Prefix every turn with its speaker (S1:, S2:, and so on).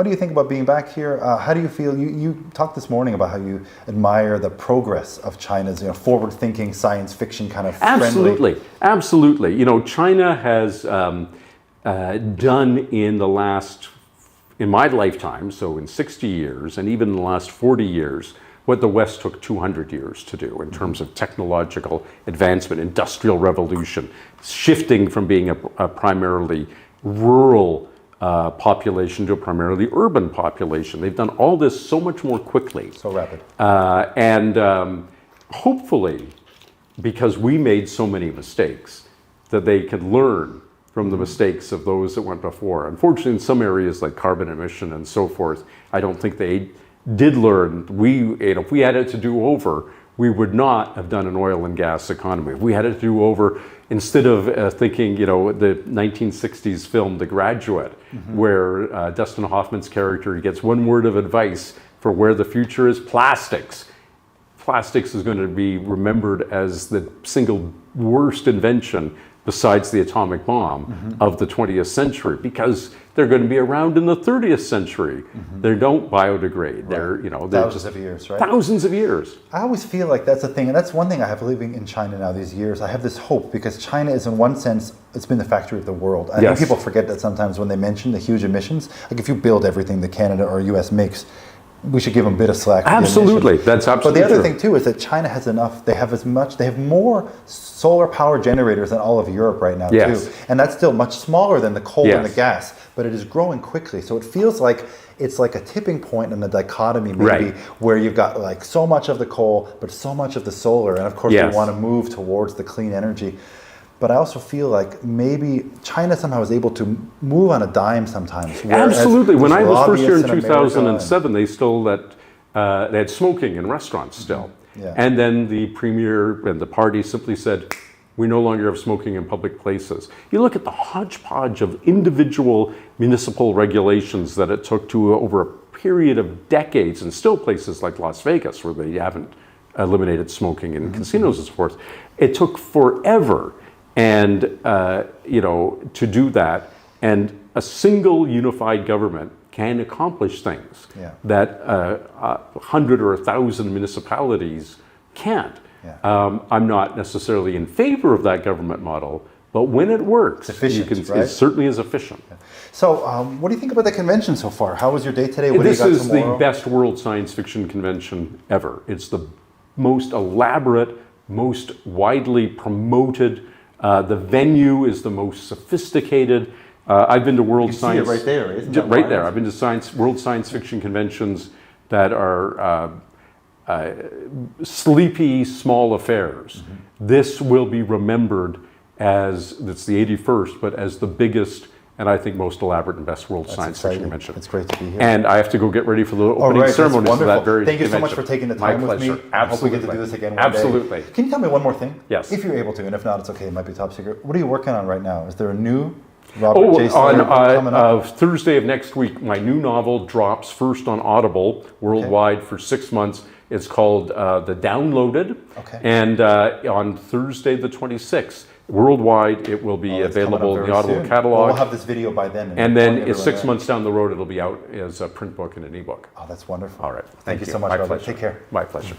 S1: what do you think about being back here? How do you feel? You talked this morning about how you admire the progress of China's forward-thinking science fiction kind of
S2: Absolutely, absolutely. China has done in my lifetime, so in 60 years, and even in the last 40 years, what the West took 200 years to do in terms of technological advancement, industrial revolution, shifting from being a primarily rural population to a primarily urban population. They've done all this so much more quickly.
S1: So rapid.
S2: And hopefully, because we made so many mistakes, that they can learn from the mistakes of those that went before. Unfortunately, in some areas like carbon emission and so forth, I don't think they did learn. If we had it to do over, we would not have done an oil and gas economy. If we had it to do over, instead of thinking, the 1960s film The Graduate, where Dustin Hoffman's character gets one word of advice for where the future is: plastics. Plastics is going to be remembered as the single worst invention besides the atomic bomb of the 20th century, because they're going to be around in the 30th century. They don't biodegrade.
S1: Right.
S2: They're
S1: thousands of years, right?
S2: Thousands of years.
S1: I always feel like that's a thing, and that's one thing I have living in China now these years. I have this hope because China is, in one sense, it's been the factory of the world. I think people forget that sometimes when they mention the huge emissions. Like if you build everything that Canada or US makes, we should give them a bit of slack.
S2: Absolutely, that's absolutely
S1: But the other
S2: true.
S1: thing too is that China has enough. They have more solar power generators than all of Europe right now too, and that's still much smaller than the coal and the gas. But it is growing quickly, so it feels like it's like a tipping point in a dichotomy, maybe, where you've got like so much of the coal, but so much of the solar, and of course we want to move towards the clean energy. But I also feel like maybe China somehow is able to move on a dime sometimes.
S2: Absolutely. When I was first here in 2007, they still they had smoking in restaurants still. And then the premier and the party simply said, we no longer have smoking in public places. You look at the hodgepodge of individual municipal regulations that it took to over a period of decades, and still places like Las Vegas where they haven't eliminated smoking in casinos and so forth. It took forever. And to do that, and a single unified government can accomplish things that 100 or 1,000 municipalities can't. I'm not necessarily in favor of that government model, but when it works, it certainly is efficient.
S1: So, what do you think about the convention so far? How was your day today?
S2: This is the best world science fiction convention ever. It's the most elaborate, most widely promoted. The venue is the most sophisticated. I've been to World Science.
S1: See it right there, isn't it?
S2: Right there. I've been to World Science Fiction conventions that are sleepy, small affairs. This will be remembered as, it's the 81st, but as the biggest and I think most elaborate and best world science fiction convention.
S1: It's great to be here.
S2: And I have to go get ready for the opening ceremony for that very
S1: Thank you so
S2: convention.
S1: much for taking the time with me.
S2: Absolutely.
S1: I hope we get to do this again one
S2: Absolutely.
S1: day. Can you tell me one more thing?
S2: Yes.
S1: If you're able to, and if not, it's okay. It might be top secret. What are you working on right now? Is there a new
S2: on Thursday of next week, my new novel drops first on Audible worldwide for 6 months. It's called The Downloaded. And on Thursday the 26th, worldwide, it will be available in the Audible catalog.
S1: Well, we'll have this video by then.
S2: And then 6 months down the road, it'll be out as a print book and an ebook.
S1: Oh, that's wonderful.
S2: All right.
S1: Thank you so much, Robert. Take care.
S2: My pleasure.